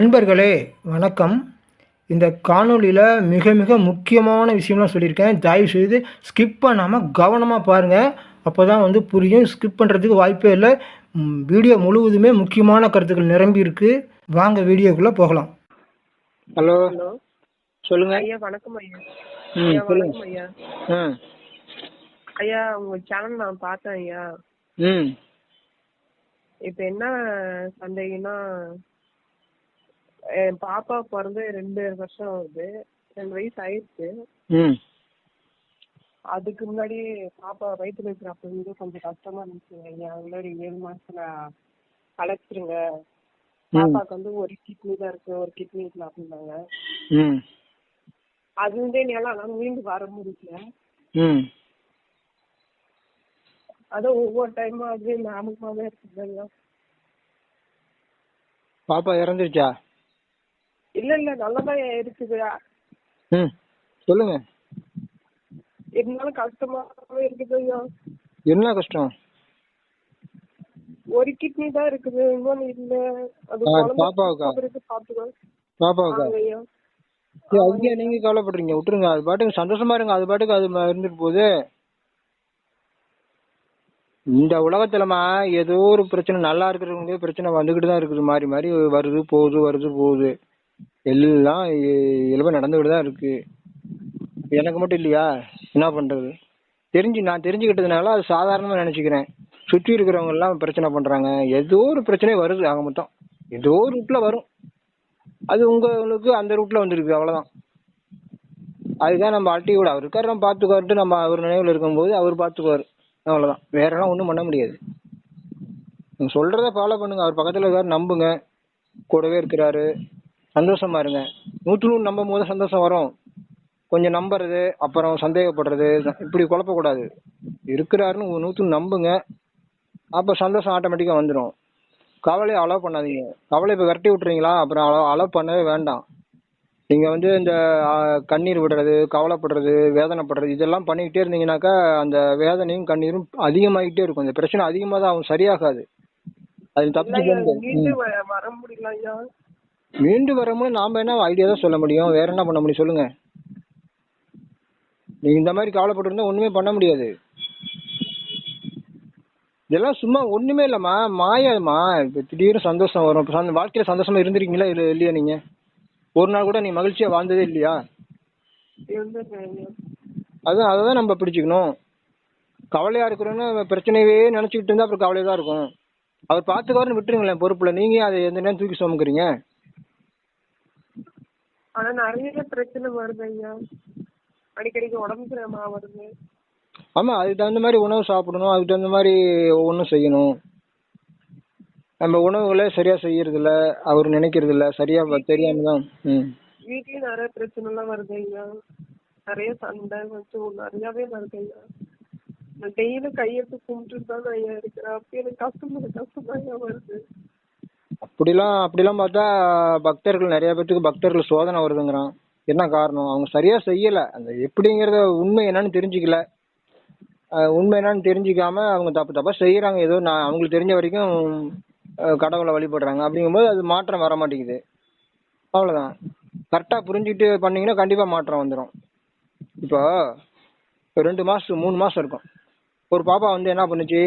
நண்பர்களே வணக்கம். இந்த காணொளியில மிக மிக முக்கியமான விஷயம்லாம் சொல்லியிருக்கேன். தயவுசெய்து ஸ்கிப் பண்ணாம கவனமா பாருங்க. அப்பதான் புரியும். ஸ்கிப் பண்றதுக்கு வாய்ப்பே இல்ல. வீடியோ முழுவதுமே முக்கியமான கருத்துக்கள் நிரம்பி இருக்கு. வாங்க வீடியோக்குள்ள போகலாம். ஹலோ ஹலோ சொல்லுங்க. ஐயா வணக்கம் ஐயா. ம் சொல்லுங்க. வணக்கம் ஐயா. ம் ஐயா உங்க சேனல் நான் பார்த்தேன் ஐயா. ம் இப்ப என்ன சந்தேகம்னா, என் பாப்பா பிறந்து 2 வருஷம் ஆகுது. 2 வயசு ஆயிடுச்சு. ம் அதுக்கு முன்னாடி பாப்பா வயிற்றுல இருக்கிறப்ப வந்து கொஞ்சம் கஷ்டமா இருந்துச்சு ஐயா. முன்னாடி 7 மாசத்துல அழைச்சிருங்க, பாப்பாக்கு வந்து ஒரு கிட்னி தான் இருக்கு, ஒரு கிட்னி இல்லை அப்படின்னாங்க. ம் அது வந்து என்னால மீண்டு வர முடியல. ம் அதான் ஒவ்வொரு டைமும் அது ஞாபகமாவே இருக்குது ஐயா. பாப்பா இறந்துருச்சா? இல்ல நல்லதான் இருக்குது. ம் சொல்லுங்க. இருந்தாலும் கஷ்டமாவே இருக்குது ஐயா. என்ன கஷ்டம்? ஒரு கிட்னி தான் இருக்குது, இன்னொன்னு இல்ல. அது பாப்பாவுக்கா? பாப்பாவுக்கா? ஐயா. அதுக்கே நீங்க கவலைப்படுறீங்க? விட்டுருங்க, அது பாட்டுக்கு சந்தோஷமா இருங்க. அது பாட்டுக்கு அது இருந்துட்டு போகுது. இந்த உலகத்துலமா ஏதோ ஒரு பிரச்சனை, நல்லா இருக்கிறவங்களே பிரச்சனை வந்துகிட்டு தான் இருக்குது. மாறி மாறி வருது போகுது. எல்லாம் இயல்பா நடந்துகிட்டு தான் இருக்கு. எனக்கு மட்டும் இல்லையா? என்ன பண்றது? நான் தெரிஞ்சுக்கிட்டதுனால அது சாதாரணமா நினைச்சுக்கிறேன். சுற்றி இருக்கிறவங்க எல்லாம் பிரச்சனை பண்றாங்க. ஏதோ ஒரு பிரச்சனை வருது. ஆக மொத்தம் ஏதோ ஒரு ரூட்ல வரும். அது உங்களுக்கு அந்த ரூட்ல வந்துருக்கு, அவ்வளவுதான். அதுதான் நம்ம அல்ட்டி கூட அவர் இருக்காரு, நம்ம பாத்துக்குவாருட்டு நம்ம அவர் நினைவுல இருக்கும்போது அவர் பாத்துக்குவாரு, அவ்வளவுதான். வேற எல்லாம் ஒண்ணும் பண்ண முடியாது. நீங்க சொல்றத ஃபாலோ பண்ணுங்க. அவர் பக்கத்துல இருக்காரு, நம்புங்க. கூடவே இருக்கிறாரு, சந்தோஷமா இருங்க. 100 நம்பும் போது சந்தோஷம் வரும். கொஞ்சம் நம்புறது அப்புறம் சந்தேகப்படுறது இப்படி குழப்பக்கூடாது. இருக்கிறாருன்னு 100 நம்புங்க. அப்ப சந்தோஷம் ஆட்டோமேட்டிக்கா வந்துடும். கவலையை அலோவ் பண்ணாதீங்க. கவலை இப்ப விரட்டி விட்டுறீங்களா, அப்புறம் அலோவ் பண்ணவே வேண்டாம். நீங்க இந்த கண்ணீர் விடுறது, கவலைப்படுறது, வேதனைப்படுறது இதெல்லாம் பண்ணிக்கிட்டே இருந்தீங்கன்னாக்கா அந்த வேதனையும் கண்ணீரும் அதிகமாகிட்டே இருக்கும். இந்த பிரச்சனை அதிகமா தான் ஆகும், சரியாகாது. அது தப்பிச்சு வர முடியல. மீண்டும் வரும்போது நாம என்ன ஐடியா தான் சொல்ல முடியும், வேற என்ன பண்ண முடியும் சொல்லுங்க. நீங்க இந்த மாதிரி கவலைப்பட்டு இருந்தா ஒண்ணுமே பண்ண முடியாது. இதெல்லாம் சும்மா ஒண்ணுமே இல்லம்மா, மாயாமா. இப்ப திடீர்னு சந்தோஷம் வரும். வாழ்க்கையில சந்தோஷமா இருந்திருக்கீங்களா இல்லையா? நீங்க ஒரு நாள் கூட நீ மகிழ்ச்சியா வாழ்ந்ததே இல்லையா? அதான் நம்ம பிடிச்சுக்கணும். கவலையா இருக்கிறோன்னு பிரச்சனையே நினைச்சுக்கிட்டு இருந்தா அப்புறம் கவலையா தான் இருக்கும். அவர் பாத்துக்காருன்னு விட்டுருங்களேன் பொறுப்புல. நீங்க அதை எந்த நேரம் தூக்கி சுமக்குறீங்க? ஆனா நிறைய பிரச்சனை வருது ஐயா. அடிக்கடிக்கு உடம்பு சரியாம வருது. ஆமா, அதுக்கு தகுந்த மாதிரி உணவு சாப்பிடணும், அதுக்கு தகுந்த மாதிரி ஒவ்வொன்றும் செய்யணும். நம்ம உணவுகளை சரியா செய்யறது இல்ல, அவர் நினைக்கிறது இல்ல, சரியா தெரியாம தான். வீட்லயும் நிறைய பிரச்சனை எல்லாம் வருது ஐயா. நிறைய சண்டை நிறையவே வருது ஐயா. நான் டெய்லியும் கையெழுத்து கும்பிட்டு தான் ஐயா இருக்கிறேன். அப்ப எனக்கு கஷ்டம் ஐயா வருது. அப்படிலாம் பார்த்தா பக்தர்கள் நிறைய பேத்துக்கு பக்தர்கள் சோதனை வருதுங்கிறான். என்ன காரணம்? அவங்க சரியா செய்யல. அந்த எப்படிங்கறத உண்மை என்னன்னு தெரிஞ்சுக்கல. உண்மை என்னன்னு தெரிஞ்சுக்காம அவங்க தப்பா செய்யறாங்க. ஏதோ அவங்களுக்கு தெரிஞ்ச வரைக்கும் கடவுளை வழிபடுறாங்க. அப்படிங்கும்போது அது மாற்றம் வர மாட்டேங்குது, அவ்வளவுதான். கரெக்டா புரிஞ்சுட்டு பண்ணீங்கன்னா கண்டிப்பா மாற்றம் வந்துடும். இப்போ 2 மாசம் 3 மாசம் இருக்கும். ஒரு பாப்பா என்ன பண்ணுச்சு,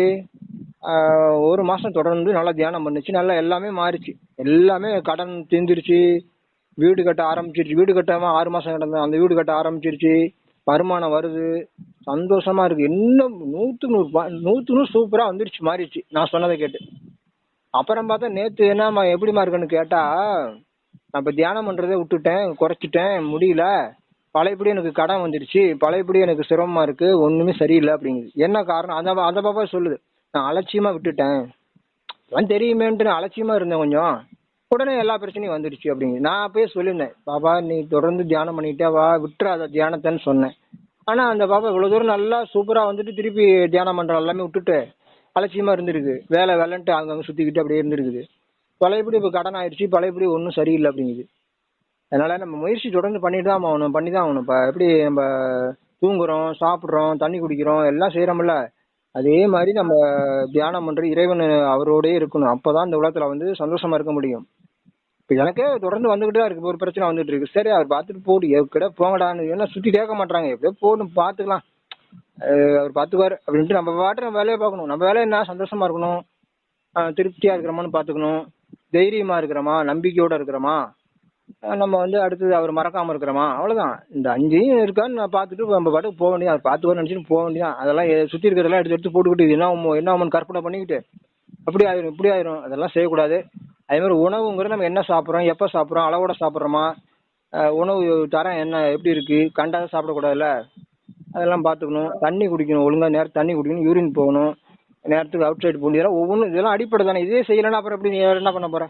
1 மாசம் தொடர்ந்து நல்லா தியானம் பண்ணுச்சு. நல்லா எல்லாமே மாறிச்சு. எல்லாமே கடன் தீர்ந்துருச்சு. வீடு கட்ட ஆரம்பிச்சிருச்சு. வீடு கட்டாம 6 மாசம் கிடந்தது, அந்த வீடு கட்ட ஆரம்பிச்சிருச்சு. வருமானம் வருது, சந்தோஷமா இருக்கு. இன்னும் 100 சூப்பரா வந்துருச்சு, மாறிடுச்சு நான் சொன்னதை கேட்டு. அப்புறம் பார்த்தா நேத்து என்னமா எப்படிமா இருக்குன்னு கேட்டா, நான் இப்ப தியானம் பண்றதை விட்டுட்டேன், குறைச்சிட்டேன், முடியல. பழையபடி எனக்கு கடன் வந்துருச்சு, பழையபடி எனக்கு சிரமமா இருக்கு, ஒண்ணுமே சரியில்லை அப்படிங்குது. என்ன காரணம்? அந்த பாப்பா சொல்லுது, நான் அலட்சியமா விட்டுட்டேன், தெரியுமேன்ட்டு நான் அலட்சியமா இருந்தேன் கொஞ்சம், உடனே எல்லா பிரச்சனையும் வந்துருச்சு அப்படிங்குது. நான் அப்பயே சொல்லியிருந்தேன், பாப்பா நீ தொடர்ந்து தியானம் பண்ணிட்டே வா, விட்டுறாத தியானத்தைன்னு சொன்னேன். ஆனா அந்த பாப்பா இவ்வளவு தூரம் நல்லா சூப்பரா திருப்பி தியானம் பண்ற எல்லாமே விட்டுட்டு அலட்சியமா இருந்திருக்கு. வேலைன்ட்டு அங்கங்க சுத்திக்கிட்டு அப்படியே இருந்திருக்குது. பழையபடி இப்ப கடன் ஆயிடுச்சு, பழையபடி ஒன்றும் சரியில்லை அப்படிங்குது. அதனால நம்ம முயற்சி தொடர்ந்து பண்ணிட்டு தான் ஆகணும், பண்ணிதான் ஆகணும். இப்ப எப்படி நம்ம தூங்குறோம், சாப்பிடுறோம், தண்ணி குடிக்கிறோம், எல்லாம் செய்யறோம்ல, அதே மாதிரி நம்ம தியானம் பண்ற இறைவன் அவரோடயே இருக்கணும். அப்பதான் இந்த உலகத்துல சந்தோஷமா இருக்க முடியும். இப்போ எனக்கே தொடர்ந்து வந்துகிட்டு தான் இருக்கு, ஒரு பிரச்சனை வந்துட்டு இருக்கு. சரி அவர் பார்த்துட்டு போடு, எவ்வளோ போங்கடான்னு என்ன சுற்றி கேட்க மாட்டாங்க, எப்படியோ போடும் பார்த்துக்கலாம், அவர் பார்த்துக்குவார் அப்படின்ட்டு நம்ம பாட்டு நம்ம வேலையை பார்க்கணும். நம்ம வேலை என்ன, சந்தோஷமா இருக்கணும், திருப்தியா இருக்கிறோமான்னு பார்த்துக்கணும், தைரியமா இருக்கிறோமா, நம்பிக்கையோட இருக்கிறோமா, நம்ம வந்து அடுத்தது அவர் மறக்காம இருக்கிறோமா, அவ்வளவுதான். இந்த 5 இருக்கான்னு நான் பார்த்துட்டு நம்ம பாட்டுக்கு போக வேண்டியது, அவர் பார்த்துக்கோ நினைச்சிட்டு போக வேண்டியதான். அதெல்லாம் சுற்றி இருக்கிறதெல்லாம் எடுத்து எடுத்து போட்டுக்கிட்டு என்ன ஆகுமோ கற்பனை பண்ணிக்கிட்டு அப்படி ஆயிரும் இப்படி ஆயிரும், அதெல்லாம் செய்யக்கூடாது. அதே மாதிரி உணவுங்கிறது நம்ம என்ன சாப்பிட்றோம், எப்போ சாப்பிட்றோம், அளவோட சாப்பிட்றோமா, உணவு தரம் என்ன எப்படி இருக்கு, கண்டாத சாப்பிடக்கூடாதுல்ல, அதெல்லாம் பார்த்துக்கணும். தண்ணி குடிக்கணும், ஒழுங்கா நேரத்துக்கு தண்ணி குடிக்கணும், யூரின் போகணும், நேரத்துக்கு அவுட் சைடு போகணும். இதெல்லாம் ஒவ்வொன்றும் இதெல்லாம் அடிப்படை தானே. இதே செய்யலைன்னா அப்புறம் எப்படி நீ என்ன பண்ண போற?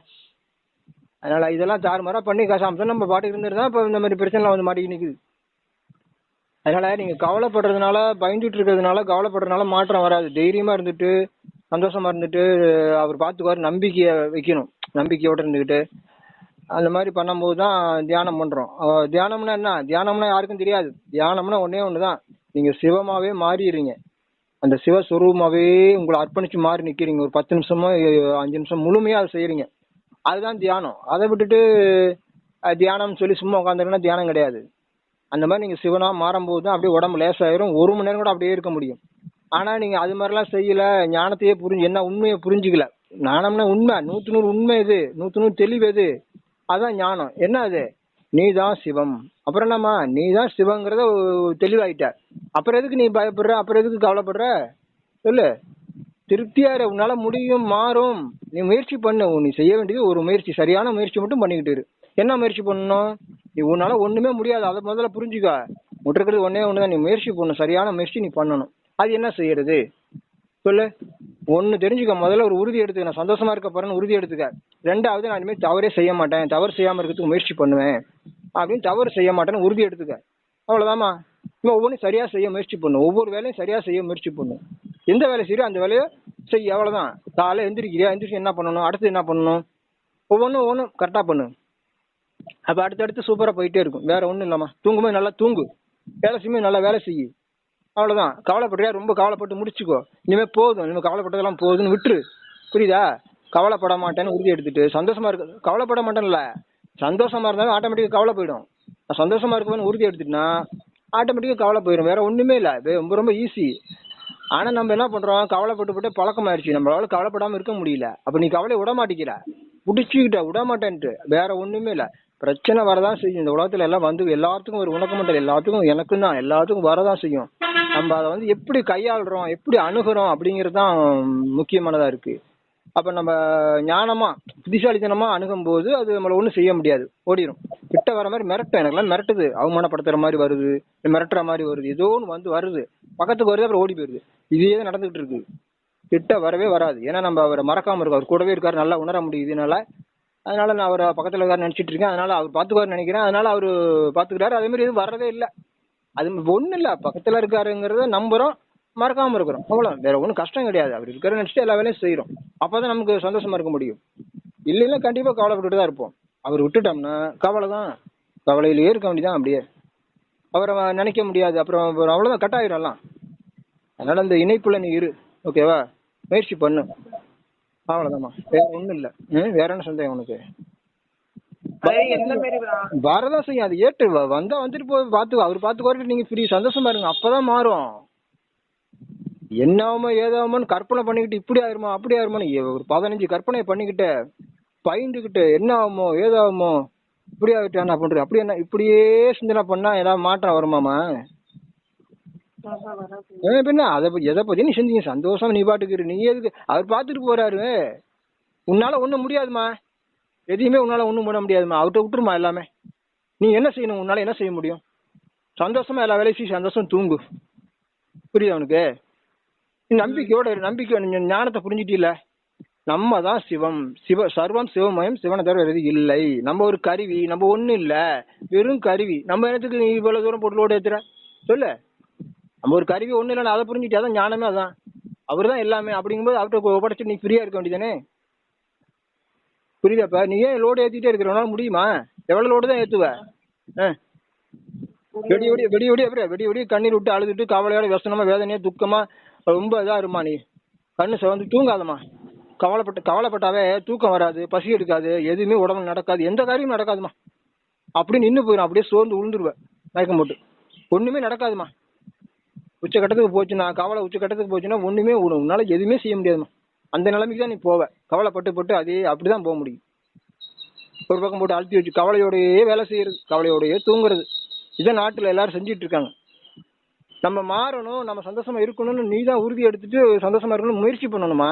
அதனால இதெல்லாம் தாறுமாறா பண்ணி கசாம நம்ம பாட்டுக்கு இருந்துட்டு தான் இப்போ இந்த மாதிரி பிரச்சனைலாம் வந்து மாட்டி நிற்குது. அதனால நீங்க கவலைப்படுறதுனால, பயந்துட்டு இருக்கிறதுனால, கவலைப்படுறதுனால மாற்றம் வராது. தைரியமா இருந்துட்டு சந்தோஷமா இருந்துட்டு அவர் பார்த்துக்குவாரு நம்பிக்கையை வைக்கணும். நம்பிக்கையோட இருந்துக்கிட்டு அந்த மாதிரி பண்ணும்போது தான் தியானம் பண்றோம். தியானம்னா என்ன? தியானம்னா யாருக்கும் தெரியாது. தியானம்னா ஒன்னே ஒண்ணுதான், நீங்க சிவமாவே மாறிடுறீங்க. அந்த சிவஸ்வரூபமாவே உங்களை அர்ப்பணிச்சு மாறி நிக்கிறீங்க. ஒரு 10 நிமிஷமோ 5 நிமிஷம் முழுமையா அதை செய்யறீங்க. அதுதான் தியானம். அதை விட்டுட்டு தியானம் சொல்லி சும்மா உட்காந்துருன்னா தியானம் கிடையாது. அந்த மாதிரி நீங்க சிவனா மாறும்போது தான் அப்படியே உடம்பு லேசாயிரும். 1 மணி நேரம் கூட அப்படியே இருக்க முடியும். ஆனா நீங்க அது மாதிரிலாம் செய்யல, ஞானத்தையே புரிஞ்சு என்ன உண்மையை புரிஞ்சுக்கல. ஞானம்னா உண்மை, 100க்கு 100 உண்மை எது, 100க்கு 100 தெளிவு எது, அதான் ஞானம். என்ன அது? நீதான் சிவம். அப்புறம் என்னம்மா, நீதான் சிவங்கிறத தெளிவாயிட்ட, அப்புறம் எதுக்கு நீ பயப்படுற, அப்புறம் எதுக்கு கவலைப்படுற சொல்லு. திருப்தியாரு, உன்னால முடியும், மாறும். நீ முயற்சி பண்ணு. நீ செய்ய வேண்டியது ஒரு முயற்சி, சரியான முயற்சி மட்டும் பண்ணிக்கிட்டு இரு. என்ன முயற்சி பண்ணணும்? நீ உன்னால ஒண்ணுமே முடியாது, அதை முதல்ல புரிஞ்சுக்க. முட்டிருக்கிறது ஒன்னே ஒண்ணுதான், நீ முயற்சி பண்ணணும், சரியான முயற்சி நீ பண்ணணும். அது என்ன செய்யறது சொல்லு. ஒன்னு தெரிஞ்சுக்க, முதல்ல ஒரு உறுதி எடுத்துக்க, நான் சந்தோஷமா இருக்க போறேன்னு உறுதி எடுத்துக்க. 2வது, நான் இனிமேல் தவறே செய்ய மாட்டேன், தவறு செய்யாம இருக்கிறதுக்கு முயற்சி பண்ணுவேன் அப்படின்னு தவறு செய்ய மாட்டேன்னு உறுதி எடுத்துக்க. அவ்வளவுதாம்மா. இப்போ ஒவ்வொன்றும் சரியா செய்ய முயற்சி பண்ணும், ஒவ்வொரு வேலையும் சரியா செய்ய முயற்சி பண்ணும். எந்த வேலை செய்யறோ அந்த வேலையை செய்ய, அவ்வளவுதான். காலை எந்திரிக்கிறியா, எந்திரிச்சு என்ன பண்ணணும், அடுத்து என்ன பண்ணணும், ஒவ்வொன்றும் கரெக்டா பண்ணு. அப்ப அடுத்தடுத்து சூப்பரா போயிட்டே இருக்கும். வேற ஒண்ணும் இல்லம்மா. தூங்கும்போது நல்லா தூங்கு, வேலை செய்யும்போது நல்லா வேலை செய்யு, அவ்வளவுதான். கவலைப்படுறியா, ரொம்ப கவலைப்பட்டு முடிச்சுக்கோ. இனிமே போதும், இனிமே கவலைப்பட்டதெல்லாம் போதுன்னு விட்டுரு. புரியுதா? கவலைப்பட மாட்டேன்னு உறுதி எடுத்துட்டு சந்தோஷமா இருக்கு. கவலைப்பட மாட்டேன்ல, சந்தோஷமா இருந்தாலும் ஆட்டோமேட்டிக்கா கவலை போயிடும். நான் சந்தோஷமா இருக்குவேன்னு உறுதி எடுத்துட்டுனா ஆட்டோமேட்டிக்கா கவலை போயிடும். வேற ஒண்ணுமே இல்ல, ரொம்ப ரொம்ப ஈஸி. ஆனா நம்ம என்ன பண்றோம், கவலைப்பட்டு பழக்கமாயிடுச்சு, நம்மளால கவலைப்படாம இருக்க முடியல. அப்ப நீ கவலை விட மாட்டேங்கிற, புடிச்சுக்கிட்ட விட மாட்டேன்ட்டு. வேற ஒண்ணுமே இல்ல, பிரச்சனை வரதான் செய்யும். இந்த உலகத்துல எல்லாம் வந்து எல்லாத்துக்கும் ஒரு உனக்கு மட்டும், எல்லாத்துக்கும் எனக்கும் தான், எல்லாத்துக்கும் வரதான் செய்யும். நம்ம அதை வந்து எப்படி கையாளுறோம், எப்படி அணுகுறோம் அப்படிங்கிறது தான் முக்கியமானதா இருக்கு. அப்ப நம்ம ஞானமா புத்திசாலித்தனமா அணுகும் போது அது நம்மள ஒண்ணும் செய்ய முடியாது, ஓடிடும். கிட்ட வர மாதிரி மிரட்டும், எனக்கெல்லாம் மிரட்டுது, அவமானப்படுத்துற மாதிரி வருது, மிரட்டுற மாதிரி வருது, ஏதோ ஒன்று வருது, பக்கத்துக்கு வருது, அப்புறம் ஓடி போயிருது. இதே தான் நடந்துகிட்டு இருக்கு. கிட்ட வரவே வராது. ஏன்னா நம்ம அவரை மறக்காம இருக்கோம், அவர் கூடவே இருக்காரு, நல்லா உணர முடியுது என்னால. அதனால நான் அவரை பக்கத்துல இருக்காரு நினைச்சிட்டு இருக்கேன். அதனால அவர் பாத்துக்குவாரு நினைக்கிறேன், அதனால அவரு பாத்துக்கிறாரு. அதே மாதிரி எதுவும் வர்றதே இல்லை. அது ஒண்ணு இல்ல, பக்கத்துல இருக்காருங்கிறத நம்புறோம், மறக்காம இருக்கிறோம், அவ்வளவு. வேற ஒன்றும் கஷ்டம் கிடையாது. அவர் இருக்காரு நினைச்சிட்டு எல்லா வேலையும் செய்யறோம். அப்பதான் நமக்கு சந்தோஷமா இருக்க முடியும். இல்லைன்னா கண்டிப்பா கவலைப்பட்டுட்டு தான் இருப்போம். அவர் விட்டுட்டோம்னா கவலை தான், கவலையிலேயே இருக்க வேண்டியதான். அப்படியே அவரை நினைக்க முடியாது, அப்புறம் அவ்வளவுதான், கட் ஆயிரலாம். அதனால அந்த இணைப்புல நீ இரு, ஓகேவா? முயற்சி பண்ணு, அவ்வளவுதாம்மா. வேற ஒண்ணும் இல்ல. வேற என்ன சந்தேகம் உனக்கு? வரதான் செய்யும், அது ஏற்று வந்தா வந்துட்டு போய் பார்த்து அவர் பார்த்துக்குவாரு, நீங்க ஃப்ரீ சந்தோஷமா இருங்க, அப்பதான் மாறும். என்னாமோ ஏதாமோன்னு கற்பனை பண்ணிக்கிட்டு இப்படி ஆயிருமா அப்படி ஆயிருமான்னு ஒரு 15 கற்பனை பண்ணிக்கிட்டு பயந்துக்கிட்டு என்ன ஆகுமோ ஏதாகுமோ இப்படி ஆகிட்டு என்ன பண்றது, அப்படி என்ன இப்படியே சிந்தனை பண்ணா ஏதாவது மாற்றம் வருமாமா? பின்ன அதை எதை பத்தி நீ செஞ்சீங்க, சந்தோஷம் நீ பாட்டுக்கு நீ எதுக்கு, அவர் பார்த்துட்டு போறாரு. உன்னால ஒண்ணும் முடியாதுமா, எதையுமே உன்னால ஒண்ணும் பண்ண முடியாதுமா, அவர்கிட்ட விட்டுருமா எல்லாமே. நீ என்ன செய்யணும், உன்னால என்ன செய்ய முடியும்? சந்தோஷமா எல்லா வேலையும் செய்ய, சந்தோஷம் தூங்கு. புரியுதா உனக்கு? நம்பிக்கையோட நம்பிக்கை ஞானத்தை புரிஞ்சுட்டீல. நம்ம தான் சிவம், சர்வம் சிவமயம், சிவனை தவிர எது இல்லை. நம்ம ஒரு கருவி, நம்ம ஒண்ணும் இல்ல, வெறும் கருவி. நம்ம என்னத்துக்கு நீ இவ்வளவு தூரம் பொருளோட ஏத்துற சொல்லு? நம்ம ஒரு கருவி, ஒண்ணு இல்லைன்னு அதை புரிஞ்சுட்டு, அதான் ஞானமே, அதான். அவர் தான் எல்லாமே. அப்படிங்கும்போது அவர்கிட்ட ஒப்படைச்சு நீ ஃப்ரீயா இருக்க வேண்டியதானே? புரியுதாப்பா? நீ ஏன் லோடு ஏத்திட்டே இருக்கிற, உன்னால முடியுமா? எவ்வளவு லோடு தான் ஏத்துவ? வெடி கண்ணீர் விட்டு அழுதுட்டு கவலையோட, व्यसனமா, வேதனையா, துக்கமா, ரொம்ப இதா இருமா. நீ கண்ணு சிவந்து தூங்காதம்மா. கவலைப்பட்டாவே தூக்கம் வராது, பசி எடுக்காது, எதுவுமே உடம்புல நடக்காது, எந்த காரியமும் நடக்காதுமா. அப்படி நின்று போயிடும், அப்படியே சோர்ந்து விழுந்துருவேன் மயக்கம் போட்டு. ஒண்ணுமே நடக்காதுமா. உச்சக்கட்டத்துக்கு போச்சுன்னா ஒண்ணுமே உன்னால எதுவுமே செய்ய முடியாதுமா. அந்த நிலைமைக்கு தான் நீ போவ. கவலைப்பட்டு அதே அப்படிதான் போக முடியும். ஒரு பக்கம் போட்டு அழுத்தி வச்சு கவலையோடயே வேலை செய்யறது, கவலையோடயே தூங்குறது, இதான் நாட்டுல எல்லாரும் செஞ்சுட்டு இருக்காங்க. நம்ம மாறணும், நம்ம சந்தோஷமா இருக்கணும்னு நீ தான் உறுதி எடுத்துட்டு சந்தோஷமா இருக்கணும்னு முயற்சி பண்ணணுமா.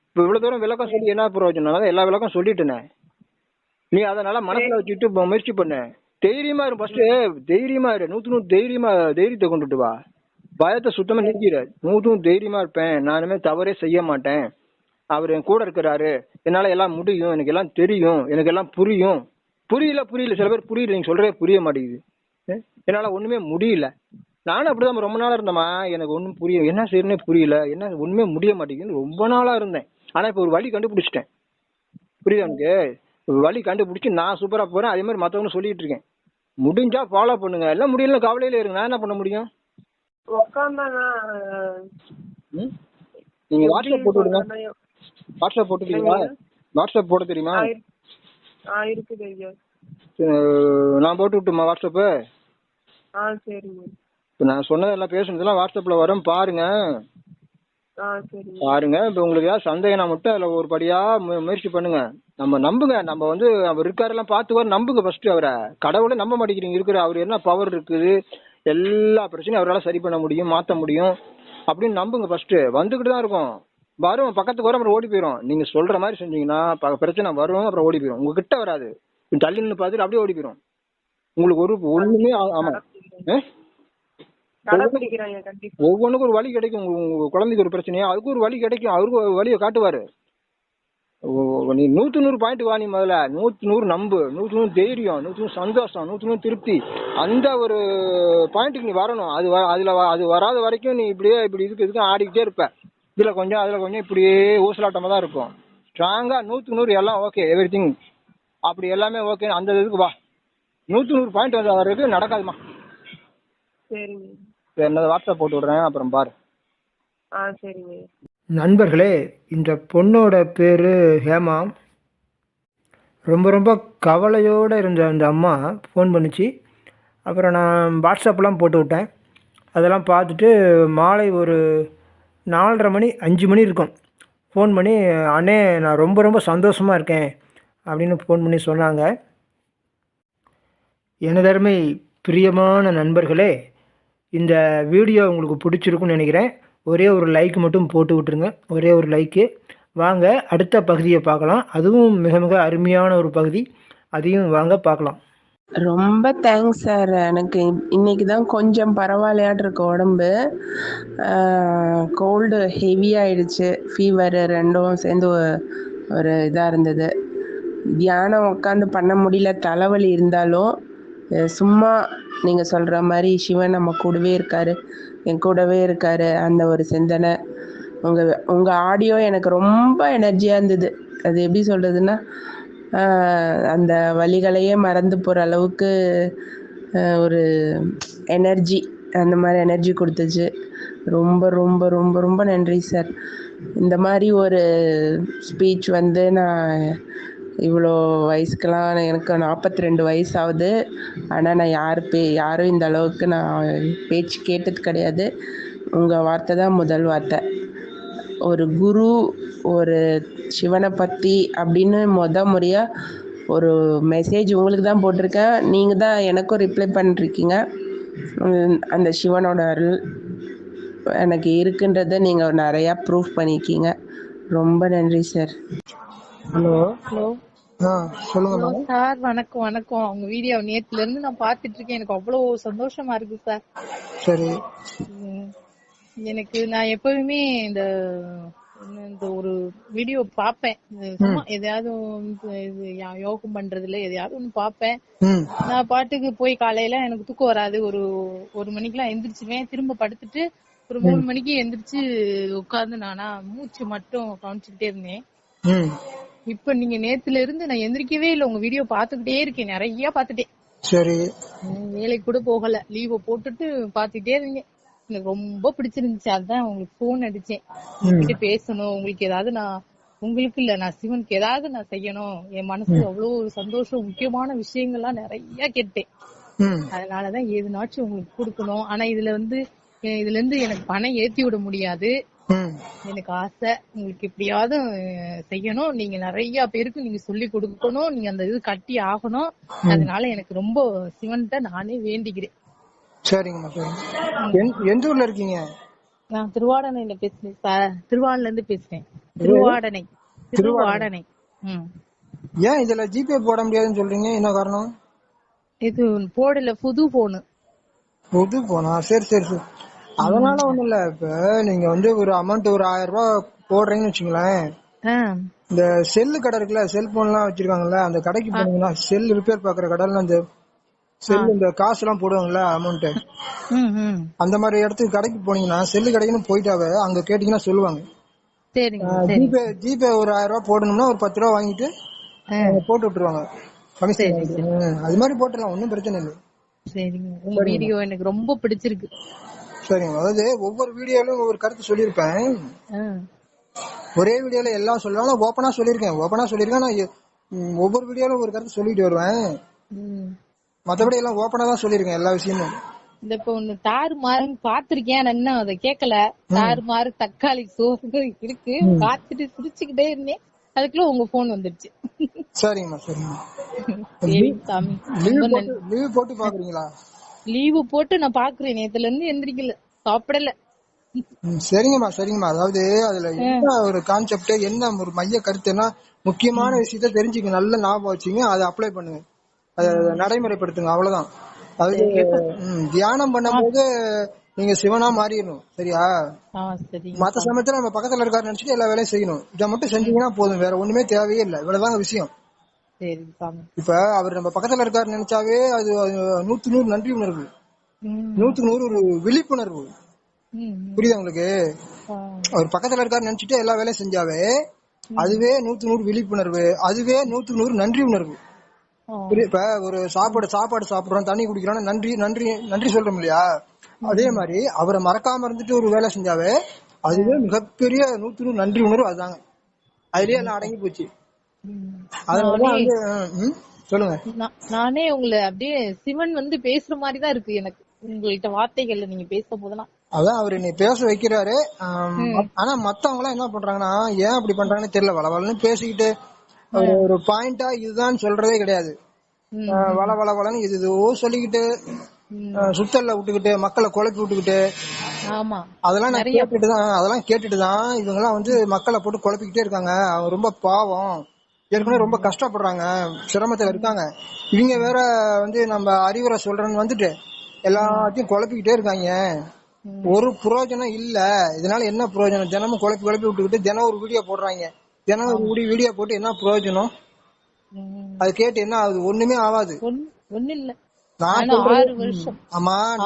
இப்ப இவ்வளவு தூரம் விளக்கம் சொல்லி என்ன பிரயோஜனம்? அதான் எல்லா விளக்கம் சொல்லிட்டேனே. நீ அதனால மனசுல வச்சுட்டு முயற்சி பண்ண. தைரியமா இரு, ஃபர்ஸ்ட் தைரியமா இரு. 100 தைரியத்தை கொண்டுட்டு வா. பயத்தை சுத்தமா நீக்கிற. 100 தைரியமா இருப்பேன், நானுமே தவறே செய்ய மாட்டேன், அவர் என் கூட இருக்கிறாரு, என்னால எல்லாம் முடியும், எனக்கு எல்லாம் தெரியும், எனக்கு எல்லாம் புரியும். புரியல சில பேர் புரியல, நீங்க சொல்றதே புரிய மாட்டேங்குது. என்னால ஒண்ணுமே முடியல. நானும் அப்படிதான் ரொம்ப நாளா இருந்தேம்மா. எனக்கு ஒண்ணும் புரியல, என்ன செய்யறேன்னே புரியல, என்ன ஒண்ணுமே முடிய மாட்டேங்குது, ரொம்ப நாளா இருந்தேன். ஆனா இப்ப ஒரு வழி கண்டுபிடிச்சிட்டேன். புரியுதா உனக்கு? ஒரு வழி கண்டுபிடிச்சு நான் சூப்பரா போறேன். அதே மாதிரி மத்தவங்க சொல்லிட்டு இருக்கேன். முடிஞ்சா ஃபாலோ பண்ணுங்க, எல்லாம் முடியல கவலையில இருங்க. நான் என்ன பண்ண முடியும்? நீங்க வாட்ஸ்அப் போட்டு விடுங்க. வாட்ஸ்அப் போட்டுக்கிறீங்களா? வாட்ஸ்அப் போட தெரியுமா? நான் போட்டு விட்டுமா வாட்ஸ்அப்பு? நான் சொன்னதெல்லாம் பேசுனதெல்லாம் வாட்ஸ்அப்ல வரும், பாருங்க. இப்ப உங்களுக்கு ஏதாவது சந்தேகம் மட்டும் அதுல ஒரு படியா முயற்சி பண்ணுங்க. நம்ம நம்புங்க, நம்ம அவர் இருக்காரெல்லாம் பாத்துவாரு, நம்புங்க ஃபர்ஸ்ட் அவரை. கடவுளை நம்ப மாட்டேங்கிறீங்க. இருக்கிற அவர் என்ன பவர் இருக்குது, எல்லா பிரச்சனையும் அவரால் சரி பண்ண முடியும், மாத்த முடியும் அப்படின்னு நம்புங்க ஃபர்ஸ்ட். வந்துகிட்டு தான் இருக்கும், வரும், பக்கத்துக்கு வரும், அப்புறம் ஓடி போயிடும். நீங்க சொல்ற மாதிரி செஞ்சீங்கன்னா பிரச்சனை வரும், அப்புறம் ஓடி போயிடும். உங்ககிட்ட வராது, தள்ளி நின்று பார்த்துட்டு அப்படியே ஓடி போயிடும். உங்களுக்கு ஒரு ஒண்ணுமே ஆமா, ஒவ்வொன்றுக்கும் ஒரு வழி கிடைக்கும். உங்க குழந்தைக்கு ஒரு பிரச்சனையா, அதுக்கு ஒரு வழி கிடைக்கும், அவருக்கு ஒரு வழியை காட்டுவாரு. நீ 100 பாயிண்ட் வா. நீ முதல்ல 100 நம்பு, 100 தைரியம், 100 சந்தோஷம், 100 திருப்தி. அந்த ஒரு பாயிண்ட்டுக்கு நீ வரணும். அது வராத வரைக்கும் நீ இப்படி இதுக்கு ஆடிக்கிட்டே இருப்ப. இதுல கொஞ்சம் அதுல கொஞ்சம் இப்படியே ஊசலாட்டமா தான் இருக்கும். ஸ்ட்ராங்கா 100 எல்லாம் ஓகே, எவ்ரி திங் அப்படி எல்லாமே ஓகே, அந்த இதுக்கு வா. 100 பாயிண்ட் வர்றதுக்கு நடக்காதுமா. என்னது வாட்ஸ்அப் போட்டு விடுறேன், அப்புறம் பாரு. நண்பர்களே, இந்த பொண்ணோட பேர் ஹேமா. ரொம்ப கவலையோடு இருந்த அந்த அம்மா ஃபோன் பண்ணிச்சு. அப்புறம் நான் வாட்ஸ்அப்லாம் போட்டு விட்டேன். அதெல்லாம் பார்த்துட்டு மாலை ஒரு 4:30 மணி 5 மணி இருக்கும், ஃபோன் பண்ணி அண்ணே நான் ரொம்ப சந்தோஷமாக இருக்கேன் அப்படின்னு ஃபோன் பண்ணி சொன்னாங்க. எனதருமை பிரியமான நண்பர்களே, இந்த வீடியோ உங்களுக்கு பிடிச்சிருக்குன்னு நினைக்கிறேன். ஒரே ஒரு லைக் மட்டும் போட்டு விட்டுருங்க, ஒரே ஒரு லைக்கு. வாங்க அடுத்த பகுதியை பார்க்கலாம். அதுவும் மிக அருமையான ஒரு பகுதி, அதையும் வாங்க பார்க்கலாம். ரொம்ப தேங்க்ஸ் சார். எனக்கு இன்னைக்கு தான் கொஞ்சம் பரவாயில்லையாட்டு இருக்கு உடம்பு. கோல்டு ஹெவியாகிடுச்சு, ஃபீவர் ரெண்டும் சேர்ந்து ஒரு இதாக இருந்தது. தியானம் உட்காந்து பண்ண முடியல, தலைவலி இருந்தாலும் சும்மா நீங்கள் சொல்கிற மாதிரி சிவன் நம்ம கூடவே இருக்கார், என் கூடவே இருக்கார், அந்த ஒரு சிந்தனை. உங்கள் ஆடியோ எனக்கு ரொம்ப எனர்ஜியாக இருந்தது. அது எப்படி சொல்கிறதுன்னா, அந்த வலிகளையே மறந்து போகிற அளவுக்கு ஒரு எனர்ஜி, அந்த மாதிரி எனர்ஜி கொடுத்துச்சு. ரொம்ப நன்றி சார். இந்த மாதிரி ஒரு ஸ்பீச் நான் இவ்வளோ வயசுக்கெலாம், எனக்கு 42 வயசு ஆகுது. ஆனால் நான் யாரும் இந்த அளவுக்கு நான் பேச்சு கேட்டது கிடையாது. உங்கள் வார்த்தை தான் முதல் வார்த்தை. ஒரு குரு, ஒரு சிவனை பற்றி அப்படின்னு முறையாக ஒரு மெசேஜ் உங்களுக்கு தான் போட்டிருக்கேன். நீங்கள் தான் எனக்கும் ரிப்ளை பண்ணிருக்கீங்க. அந்த சிவனோட அருள் எனக்கு இருக்குன்றதை நீங்கள் நிறையா ப்ரூஃப் பண்ணியிருக்கீங்க. ரொம்ப நன்றி சார். ஹலோ சொல்லுங்க சார். வணக்கம். உங்க வீடியோ நேத்துல இருந்து நான் பாத்துட்டு இருக்கேன். எனக்கு அவ்வளவு சந்தோஷமா இருக்கு சார். சரி, எனக்கு நான் எப்பவுமே இந்த ஒரு வீடியோ பாப்பேன். சும்மா எதையாவது யோகம் பண்றதுல எதையாவது ஒண்ணு பாப்பேன். நான் பாட்டுக்கு போய் காலையில எனக்கு தூக்கம் வராது. ஒரு மணிக்கெல்லாம் எந்திரிச்சுவேன். திரும்ப படுத்துட்டு ஒரு 3 மணிக்கு எந்திரிச்சு உட்கார்ந்து நானா மூச்சு மட்டும் கவனிச்சுக்கிட்டே இருந்தேன். இப்ப நீங்க நேத்துல இருந்து நான் எந்திரிக்கவே இல்ல, உங்க வீடியோ பாத்துக்கிட்டே இருக்கேன், நிறைய பாத்துட்டேன். சரி, வேலைக்கு கூட போகல, லீவ போட்டுட்டு பாத்துட்டே இருந்தேன். எனக்கு ரொம்ப பிடிச்சிருந்துச்சு, அதான் உங்களுக்கு போன் அடிச்சேன். உங்ககிட்ட பேசணும், உங்களுக்கு ஏதாவது நான் உங்களுக்கு இல்ல, நான் சிவனுக்கு ஏதாவது நான் செய்யணும். என் மனசு அவ்வளவு ஒரு சந்தோஷம், முக்கியமான விஷயங்கள்லாம் நிறைய கேட்டேன். அதனாலதான் எதுனாச்சும் உங்களுக்கு கொடுக்கணும். ஆனா இதுல இருந்து எனக்கு பணம் ஏத்தி விட முடியாது. எனக்கு ஆசை உங்களுக்கு எப்படியாவது செய்யணும். நீங்க நிறைய பேருக்கு நீங்க சொல்லி கொடுக்கணும். நீங்க அந்த இது கட்டி ஆகணும். அதனால எனக்கு ரொம்ப சிவன்கிட்ட நானே வேண்டிக்கிறேன். சரிங்கம்மா, சரிங்க. எந்த ஊர்ல இருக்கீங்க? நான் திருவாடனையில பேசுறேன் சார். திருவாடனைல இருந்து பேசுறேன். திருவாடனை. ஏன் இதுல ஜிபே போட முடியாதுன்னு சொல்றீங்க? என்ன காரணம்? இது போடல, புது போனு. புது போனா? சரி சரி சரி. அதனால ஒண்ணும் இல்ல. இப்ப நீங்க வந்து ஒரு அமௌண்ட் ஒரு 1000 ரூபாய் போடுறீங்கன்னு வச்சுங்களேன். இந்த செல்லு கடை இருக்குல்ல, செல்போன் எல்லாம் வச்சிருக்காங்கல்ல, அந்த கடைக்கு போனீங்கன்னா செல் ரிப்பேர் பாக்குற கடையில அந்த செல் இந்த காசு எல்லாம் போடுவாங்கல்ல அமௌண்ட், அந்த மாதிரி இடத்துக்கு கடைக்கு போனீங்கன்னா செல்லு கடைக்குன்னு போயிட்டாவே அங்க கேட்டீங்கன்னா சொல்லுவாங்க. ஜிபே ஒரு 1000 ரூபாய் போடணும்னா ஒரு 10 ரூபா வாங்கிட்டு போட்டு விட்டுருவாங்க. அது மாதிரி போட்டுடலாம், ஒன்னும் பிரச்சனை இல்லை. சரிங்க, உங்க வீடியோ எனக்கு ரொம்ப பிடிச்சிருக்கு. சரிங்க. அதாவது ஒவ்வொரு வீடியோலும் ஒவ்வொரு கருத்து சொல்லியிருப்பேன். ஒரே வீடியோல எல்லாம் சொல்லலாம், ஓப்பனா சொல்லியிருக்கேன். நான் ஒவ்வொரு வீடியோல ஒரு கருத்து சொல்லிட்டு வருவேன். மத்தபடி எல்லாம் ஓப்பனா தான் சொல்லியிருக்கேன் எல்லா விஷயமும். இந்த இப்ப ஒண்ணு தாறு மாறுன்னு பாத்திருக்கேன், இன்னும் அதை கேட்கல. தாறு மாறு தக்காளி சோறு இருக்கு, காத்துட்டு சிரிச்சுக்கிட்டே இருந்தேன். அதுக்குள்ள உங்க போன் வந்துருச்சு. சரிங்கம்மா, சரிங்கம்மா. சாமி, லீவ் போட்டு பாக்குறீங்களா? லீவு போட்டு நான் பாக்குறேன். நேத்துல இருந்து எந்திரிக்கல, சாப்பிடல. சரிங்கம்மா, சரிங்கம்மா. அதாவது அதுல என்ன ஒரு கான்செப்ட், என்ன ஒரு மைய கருத்துன்னா, முக்கியமான விஷயத்த தெரிஞ்சுக்க, நல்ல ஞாபகம் வச்சுங்க, அதை அப்ளை பண்ணுங்க, அதை நடைமுறைப்படுத்துங்க, அவ்வளவுதான். அதாவது தியானம் பண்ணும்போது நீங்க சிவனா மாறிடணும், சரியா? மத்த சமயத்துல நம்ம பக்கத்துல இருக்காரு நினைச்சிட்டு எல்லா வேலையும் செய்யணும். இதை மட்டும் செஞ்சீங்கன்னா போதும், வேற ஒண்ணுமே தேவையே இல்லை. இவ்வளவுதாங்க விஷயம். இப்ப அவர் நம்ம பக்கத்துல இருக்காரு நினைச்சாவே அது 100 நன்றி உணர்வு, 100 ஒரு விழிப்புணர்வு. புரியுதா உங்களுக்கு? அவர் பக்கத்துல இருக்காரு நினைச்சிட்டு எல்லா வேலையும் செஞ்சாவே அதுவே 100 விழிப்புணர்வு, அதுவே 100 நன்றி உணர்வு. இப்ப ஒரு சாப்பாடு சாப்பிடுறோம், தண்ணி குடிக்கிறோம், நன்றி நன்றி நன்றி சொல்றோம் இல்லையா? அதே மாதிரி அவரை மறக்காம இருந்துட்டு ஒரு வேலை செஞ்சாவே அதுவே மிகப்பெரிய 100 நன்றி உணர்வு. அதுதாங்க, அதுலயே எல்லாம் அடங்கி போச்சு. சொல்லுங்க. நானே உங்களை அப்படியே சிவன் வந்து பேசுற மாதிரிதான் இருக்கு எனக்கு உங்கள்கிட்ட வார்த்தைகள்ல நீங்க பேசும் போதெல்லாம். அதான் அவர் என்னை பேச வைக்கிறாரு. ஆனா மத்தவங்க எல்லாம் என்ன பண்றாங்கன்னா, ஏன் அப்படி பண்றாங்கன்னு தெரியல, வளவலன்னு பேசிக்கிட்டு ஒரு பாயிண்டா இதுதான் சொல்றதே கிடையாது. வளவலன்னு இது சொல்லிக்கிட்டு சுத்தல்ல விட்டுக்கிட்டு மக்களை குழப்பி விட்டுக்கிட்டு, அதெல்லாம் கேட்டுட்டுதான் இவங்க எல்லாம் வந்து மக்களை போட்டு குழப்பிக்கிட்டே இருக்காங்க. அவங்க ரொம்ப பாவம், ஏற்கனவே ரொம்ப கஷ்டப்படுறாங்க, சிரமத்துல இருக்காங்க. இவங்க வேற வந்து நம்ம அறிவுரை சொல்றேன்னு வந்துட்டு எல்லாத்தையும் குழப்பிக்கிட்டே இருக்காங்க. ஒரு பிரயோஜனம் இல்ல. இதனால என்ன பிரயோஜனம்? தினமும் குழப்பி விட்டுக்கிட்டு தினம் ஒரு வீடியோ போடுறாங்க. தினம் ஒரு வீடியோ போட்டு என்ன பிரயோஜனம்? அது கேட்டு என்ன ஆகுது? ஒண்ணுமே ஆகாது.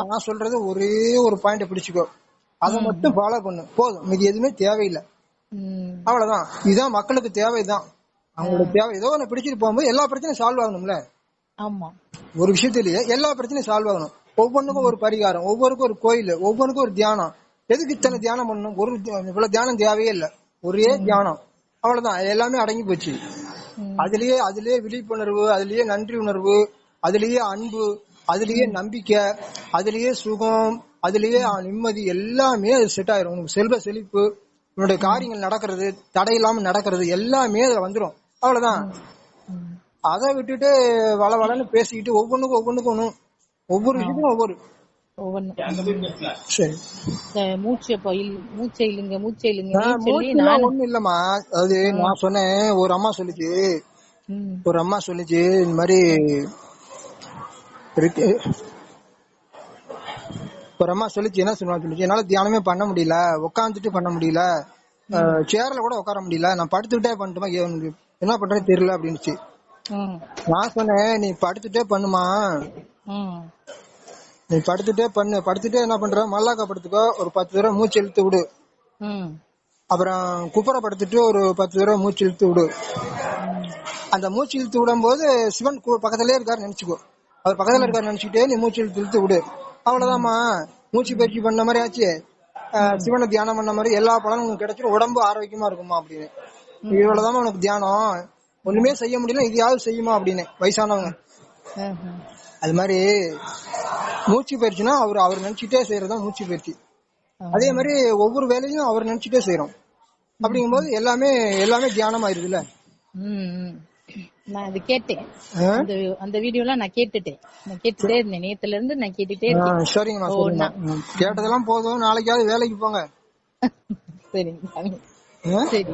நான் சொல்றது ஒரே ஒரு பாயிண்ட் பிடிச்சுக்கோ, அதை மட்டும் ஃபாலோ பண்ணு, போதும். மீதி எதுவுமே தேவையில்லை, அவ்வளவுதான். இதுதான் மக்களுக்கு தேவைதான். அவங்களோட தேவை ஏதோ ஒண்ணு பிடிச்சிட்டு போகும்போது எல்லா பிரச்சனையும் சால்வ் ஆகணும்ல. ஒரு விஷயத்திலேயே எல்லா பிரச்சனையும் சால்வ் ஆகணும். ஒவ்வொன்றுக்கும் ஒரு பரிகாரம், ஒவ்வொருக்கும் ஒரு கோயில், ஒவ்வொன்றுக்கும் ஒரு தியானம். எதுக்கு இத்தனை தியானம் பண்ணணும்? ஒரு இவ்வளவு தியானம் தேவையே இல்லை, ஒரே தியானம், அவ்வளவுதான். எல்லாமே அடங்கி போச்சு. அதுலயே விழிப்புணர்வு, அதுலயே நன்றி உணர்வு, அதுலயே அன்பு, அதுலயே நம்பிக்கை, அதுலயே சுகம், அதுலயே நிம்மதி, எல்லாமே அது செட் ஆயிரும். உனக்கு செல்வ செழிப்பு, உன்னுடைய காரியங்கள் நடக்கிறது, தடையில்லாம நடக்கிறது, எல்லாமே அதுல வந்துடும், அவ்வளவுதான். அதை விட்டுட்டு வளவளன்னு பேசிக்கிட்டு ஒவ்வொன்றுக்கும் ஒவ்வொரு விஷயத்துக்கும் ஒவ்வொரு ஒண்ணு இல்லம்மா. அதாவது நான் சொன்னேன், ஒரு அம்மா சொல்லிச்சு இந்த மாதிரி, ஒரு அம்மா சொல்லிச்சு, என்ன சொல்லுச்சு, என்னால தியானமே பண்ண முடியல, உட்காந்துட்டு பண்ண முடியல, சேர்ல கூட உட்கார முடியல, நான் படுத்துக்கிட்டே பண்ணட்டுமா, என்ன பண்றேன்னு தெரியல அப்படின்னுச்சு. நான் சொன்னேன், நீ படுத்துட்டே பண்ணுமா, நீ படுத்துட்டே பண்ணு. படுத்துட்டே என்ன பண்ற, மல்லாக்கா படுத்துக்கோ, ஒரு 10 தடவை மூச்சு இழுத்து விடு. அப்புறம் குப்புற படுத்துட்டு ஒரு 10 தடவை மூச்சு இழுத்து விடு. அந்த மூச்சு இழுத்து விடும் போது சிவன் பக்கத்திலே இருக்காரு நினைச்சுக்கோ. அவர் பக்கத்துல இருக்காரு நினைச்சுக்கிட்டே நீ மூச்சு இழுத்து விடு, அவ்வளவுதாம்மா. மூச்சு பயிற்சி பண்ண மாதிரி ஆச்சு, சிவனை தியானம் பண்ண மாதிரி எல்லா பலனும் கிடைச்சிடும், உடம்பு ஆரோக்கியமா இருக்குமா அப்படின்னு. இவ்வளவுதான் உனக்கு தியானம், ஒண்ணுமே செய்ய முடியல இதையாவது செய்யுமா அப்படின்னு வயசானவங்க. அது மாதிரி மூச்சு பயிற்சினா அவர் நினைச்சிட்டே செய்யறதுதான் மூச்சு பயிற்சி. அதே மாதிரி ஒவ்வொரு வேலையும் அவர் நினைச்சிட்டே செய்யறோம். அப்படிங்கும்போது எல்லாமே தியானம் ஆயிருதுல்ல. நான் அது கேட்டேன், அந்த வீடியோலாம் நான் கேட்டுட்டே இருந்தேன், நேத்துல இருந்து நான் கேட்டுட்டே இருக்கேன். சரிங்கம்மா, கேட்டதெல்லாம் போதும், நாளைக்காவது வேலைக்கு போங்க. சரிங்க. சரி,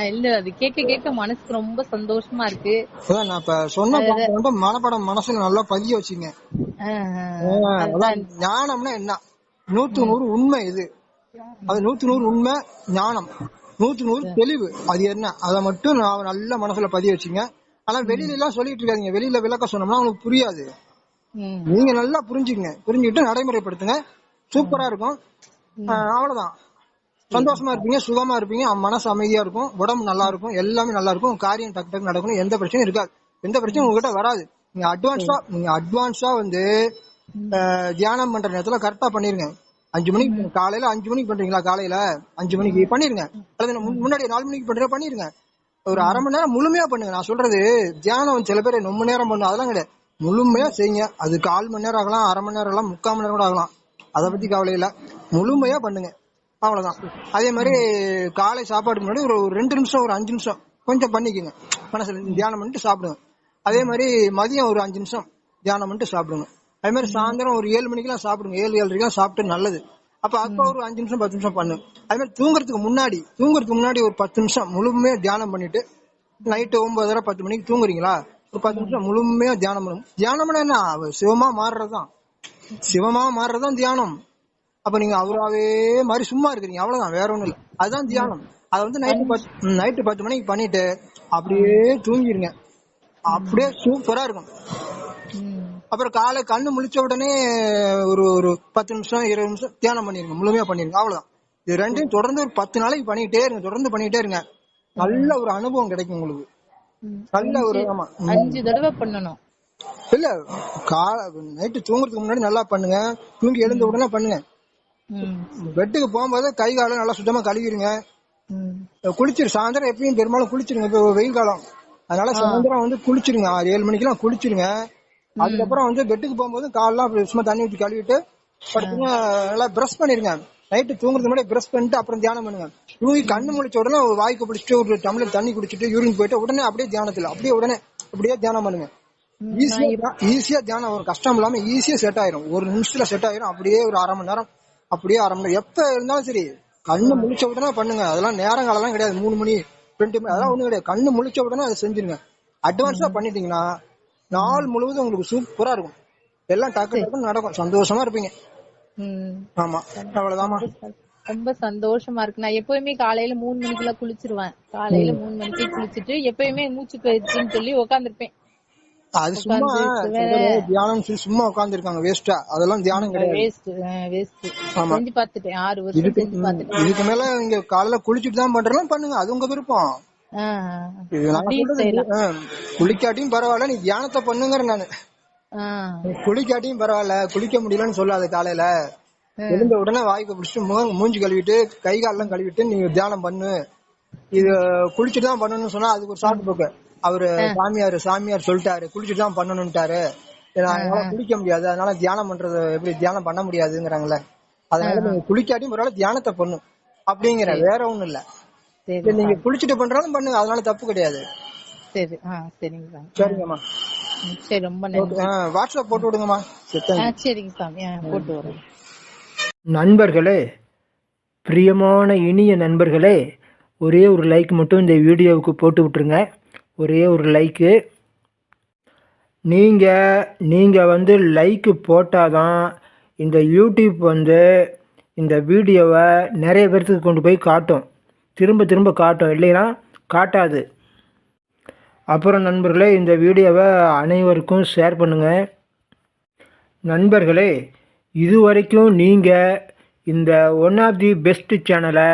இல்ல அது கேட்க மனசுக்கு ரொம்ப சந்தோஷமா இருக்கு. நான் இப்ப சொன்ன மனப்படம் மனசுல நல்லா பதிய வச்சுங்க. ஞானம்னா என்ன, 100 உண்மை இது, அது 100 உண்மை ஞானம், 100 தெளிவு. அது என்ன, அதை மட்டும் நான் நல்ல மனசுல பதிய வச்சுங்க. ஆனா வெளியில எல்லாம் சொல்லிட்டு இருக்காதீங்க, வெளியில விளக்க சொன்னோம்னா உங்களுக்கு புரியாது. நீங்க நல்லா புரிஞ்சுக்கிட்டு நடைமுறைப்படுத்துங்க, சூப்பரா இருக்கும். அவ்வளவுதான், சந்தோஷமா இருப்பீங்க, சுகமா இருப்பீங்க, மனசு அமைதியா இருக்கும், உடம்பு நல்லா இருக்கும், எல்லாமே நல்லா இருக்கும், காரியம் டக்கு டக்கு நடக்கணும், எந்த பிரச்சனையும் இருக்காது, எந்த பிரச்சனையும் உங்ககிட்ட வராது. நீங்க அட்வான்ஸா வந்து தியானம் பண்ற நேரத்துல கரெக்டா பண்ணிருங்க. 5 மணிக்கு காலையில 5 மணிக்கு பண்றீங்களா, காலையில 5 மணிக்கு பண்ணிருங்க, அல்லது முன்னாடி 4 மணிக்கு பண்றீங்க பண்ணிருங்க. ஒரு அரை மணி நேரம் முழுமையா பண்ணுங்க. நான் சொல்றது தியானம் சில பேர் ரொம்ப நேரம் பண்ணும், அதெல்லாம் கிடையாது, முழுமையா செய்யுங்க. அது 1/4 மணி நேரம் ஆகலாம், அரை மணி நேரம் ஆகலாம், 3/4 மணி நேரம் கூட ஆகலாம், அதை பத்தி கவலை இல்ல, முழுமையா பண்ணுங்க, அவ்வளவுதான். அதே மாதிரி காலை சாப்பாடுக்கு முன்னாடி ஒரு 2 நிமிஷம் ஒரு 5 நிமிஷம் கொஞ்சம் பண்ணிக்கோங்க, மனசுல தியானம் பண்ணிட்டு சாப்பிடுங்க. அதே மாதிரி மதியம் ஒரு 5 நிமிஷம் தியானம் பண்ணிட்டு சாப்பிடுங்க. அதே மாதிரி சாயந்தரம் ஒரு 7 மணிக்கெல்லாம் சாப்பிடுங்க, 7-7:30 சாப்பிட்டு நல்லது. அப்ப ஒரு 5 நிமிஷம் 10 நிமிஷம் பண்ணு. அதே மாதிரி தூங்குறதுக்கு முன்னாடி ஒரு 10 நிமிஷம் முழுமையா தியானம் பண்ணிட்டு, நைட்டு 9:30 10 மணிக்கு தூங்குறீங்களா, ஒரு 10 நிமிஷம் முழுமையா தியானம் பண்ணும். தியானம்னா என்ன, சிவமா மாறுறதுதான் தியானம். அப்ப நீங்க அவராவே மாதிரி சும்மா இருக்கிறீங்க, அவ்வளவுதான், வேற ஒண்ணும் இல்ல, அதுதான் தியானம். அதை வந்து நைட்டு 10 மணிக்கு பண்ணிட்டு அப்படியே தூங்கிருங்க, அப்படியே சூப்பரா இருக்கும். அப்புறம் காலை கண்ணு முழிச்ச உடனே ஒரு 10 நிமிஷம் 20 நிமிஷம் தியானம் பண்ணிருங்க, முழுமையா பண்ணிருங்க, அவ்வளவுதான். இது ரெண்டையும் தொடர்ந்து ஒரு 10 நாளைக்கு பண்ணிட்டே இருங்க, நல்ல ஒரு அனுபவம் கிடைக்கும் உங்களுக்கு. நல்ல ஒரு 5 தடவை பண்ணணும் இல்ல, நைட்டு தூங்குறதுக்கு முன்னாடி நல்லா பண்ணுங்க, தூங்கி எழுந்த உடனே பண்ணுங்க. பெட்டுக்கு போகும்போது கை காலம் நல்லா சுத்தமா கழுவிடுங்க, குளிச்சிரு. சாயந்தரம் எப்பயும் பெரும்பாலும் குளிச்சிருங்க, இப்ப வெயில் காலம், அதனால சாயந்தரம் வந்து குளிச்சிருங்க, 6-7 மணிக்கெல்லாம் குளிச்சிருங்க. அதுக்கப்புறம் வந்து பெட்டுக்கு போகும்போது காலெல்லாம் சும்மா தண்ணி ஊற்றி கழுவிட்டு படுத்துங்க, நல்லா பிரஷ் பண்ணிருங்க. நைட்டு தூங்குறதுக்கு முன்னாடி பிரஷ் பண்ணிட்டு அப்புறம் தியானம் பண்ணுங்க. தூங்கி கண்ணு முழிச்ச உடனே வாய்க்கு பிடிச்சிட்டு ஒரு டம்ளர் தண்ணி குடிச்சிட்டு யூரின் போயிட்டு உடனே அப்படியே தியானத்துல அப்படியே தியானம் பண்ணுங்க. ஈஸியா தியானம் வரும், கஷ்டம் இல்லாம ஈஸியா செட் ஆயிரும், ஒரு நிமிஷத்துல செட் ஆயிரும். அப்படியே ஒரு அரை மணி நேரம் எப்ப இருந்தாலும் சரி கண்ணு முழிச்ச உடனே பண்ணுங்க. அதெல்லாம் நேரங்காலம் கிடையாது, 3 மணி 2 மணி அதெல்லாம் ஒண்ணும் கிடையாது. கண்ணு முழிச்ச உடனே அதை செஞ்சிருங்க. அட்வான்ஸா பண்ணிட்டீங்கன்னா நாள் முழுவதும் உங்களுக்கு சூப்பரா இருக்கும், எல்லாம் டக்கு நடக்கும், சந்தோஷமா இருப்பீங்க. ஆமா, அவ்வளவுதாமா. ரொம்ப சந்தோஷமா இருக்கு. நான் எப்பவுமே காலையில 3 மணிக்கெல்லாம் குளிச்சிருவேன். காலையில 3 மணிக்கு குளிச்சுட்டு எப்பயுமே மூச்சு பயிற்சின்னு சொல்லி உட்காந்துருப்பேன். அது சும்மா தியானம் சும்மா உட்கார்ந்து இருக்காங்க, வேஸ்டா, அதெல்லாம் தியானம் கிடையாது, வேஸ்ட். செஞ்சு பார்த்துட்டேன், 6 வருஷம் செஞ்சு பார்த்துட்டேன். இதுக்கு மேல இங்க காலையில குளிச்சுட்டு தான் பண்றலாம், பண்ணுங்க, அது உங்க விருப்பம். குளிக்காட்டியும் பரவாயில்ல, நீ தியானத்தை பண்ணுங்கிற. நானு குளிக்காட்டியும் பரவாயில்ல, குளிக்க முடியலன்னு சொல்லாது, காலையில எழுந்த உடனே வாய்க்கு பிடிச்சிட்டு மூஞ்சி கழுவிட்டு கை காலெல்லாம் கழுவிட்டு நீ தியானம் பண்ணு, இது குளிச்சுட்டு தான் பண்ணணும்னு சொன்னா அதுக்கு ஒரு சாட்டு போக்கு. அவரு சாமியார் சொல்லிட்டாரு குளிச்சுட்டு தான் பண்ணணும்ட்டாரு, அதனால குளிக்க முடியாது, அதனால தியானம் பண்றது எப்படி தியானம் பண்ண முடியாதுங்கிறாங்கல்ல. அதனால நீங்க குளிக்காட்டியும் பரவாயில்ல தியானத்தை பண்ணும் அப்படிங்கிற, வேற ஒண்ணும் இல்ல. நீங்க குளிச்சுட்டு பண்றாலும் பண்ணுங்க, அதனால தப்பு கிடையாது. சரிங்கம்மா, சரி, ரொம்ப நன்றி. வாட்ஸ்அப் போட்டு விடுங்கம்மா. சரிங்க சாமி, போட்டு வரேன். நண்பர்களே, பிரியமான இனிய நண்பர்களே, ஒரே ஒரு லைக் மட்டும் இந்த வீடியோவுக்கு போட்டு விட்டுருங்க, ஒரே ஒரு லைக்கு. நீங்கள் வந்து லைக்கு போட்டால் தான் இந்த யூடியூப் வந்து இந்த வீடியோவை நிறைய பேர்த்துக்கு கொண்டு போய் காட்டும், திரும்ப காட்டும், இல்லைன்னா காட்டாது. அப்புறம் நண்பர்களே, இந்த வீடியோவை அனைவருக்கும் ஷேர் பண்ணுங்கள். நண்பர்களே, இதுவரைக்கும் நீங்கள் இந்த ஒன் ஆஃப் தி பெஸ்ட் சேனலை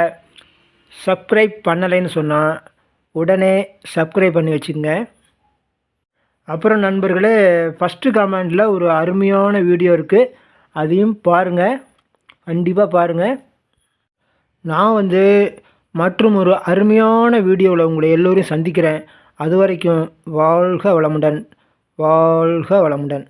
சப்ஸ்கிரைப் பண்ணலைன்னு சொன்னால் உடனே சப்ஸ்கிரைப் பண்ணி வச்சுக்கோங்க. அப்புறம் நண்பர்களே, ஃபஸ்ட்டு கமெண்டில் ஒரு அருமையான வீடியோ இருக்குது, அதையும் பாருங்கள், கண்டிப்பாக பாருங்கள். நான் வந்து மற்றும் ஒரு அருமையான வீடியோவில் உங்களை எல்லோரையும் சந்திக்கிறேன். அது வரைக்கும் வாழ்க வளமுடன், வாழ்க வளமுடன்.